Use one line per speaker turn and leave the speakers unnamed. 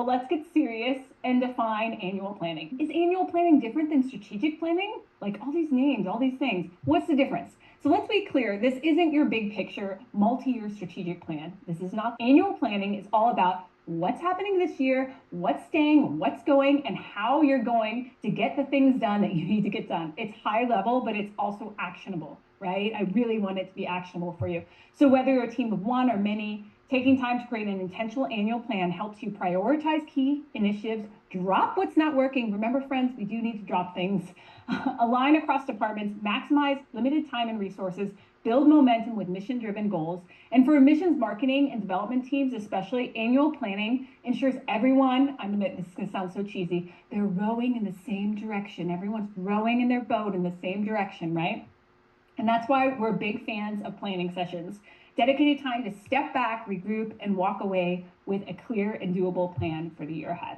but let's get serious and define annual planning. Is annual planning different than strategic planning? Like all these names, all these things. What's the difference? So let's be clear, this isn't your big picture, multi-year strategic plan. This is not. Annual planning is all about what's happening this year, what's staying, what's going, and how you're going to get the things done that you need to get done. It's high level, but it's also actionable, right? I really want it to be actionable for you. So whether you're a team of one or many, taking time to create an intentional annual plan helps you prioritize key initiatives, drop what's not working. Remember, friends, we do need to drop things. Align across departments, maximize limited time and resources, build momentum with mission-driven goals. And for missions marketing and development teams, especially, annual planning ensures everyone, this is gonna sound so cheesy, they're rowing in the same direction. Everyone's rowing in their boat in the same direction, right? And that's why we're big fans of planning sessions. Dedicated time to step back, regroup, and walk away with a clear and doable plan for the year ahead.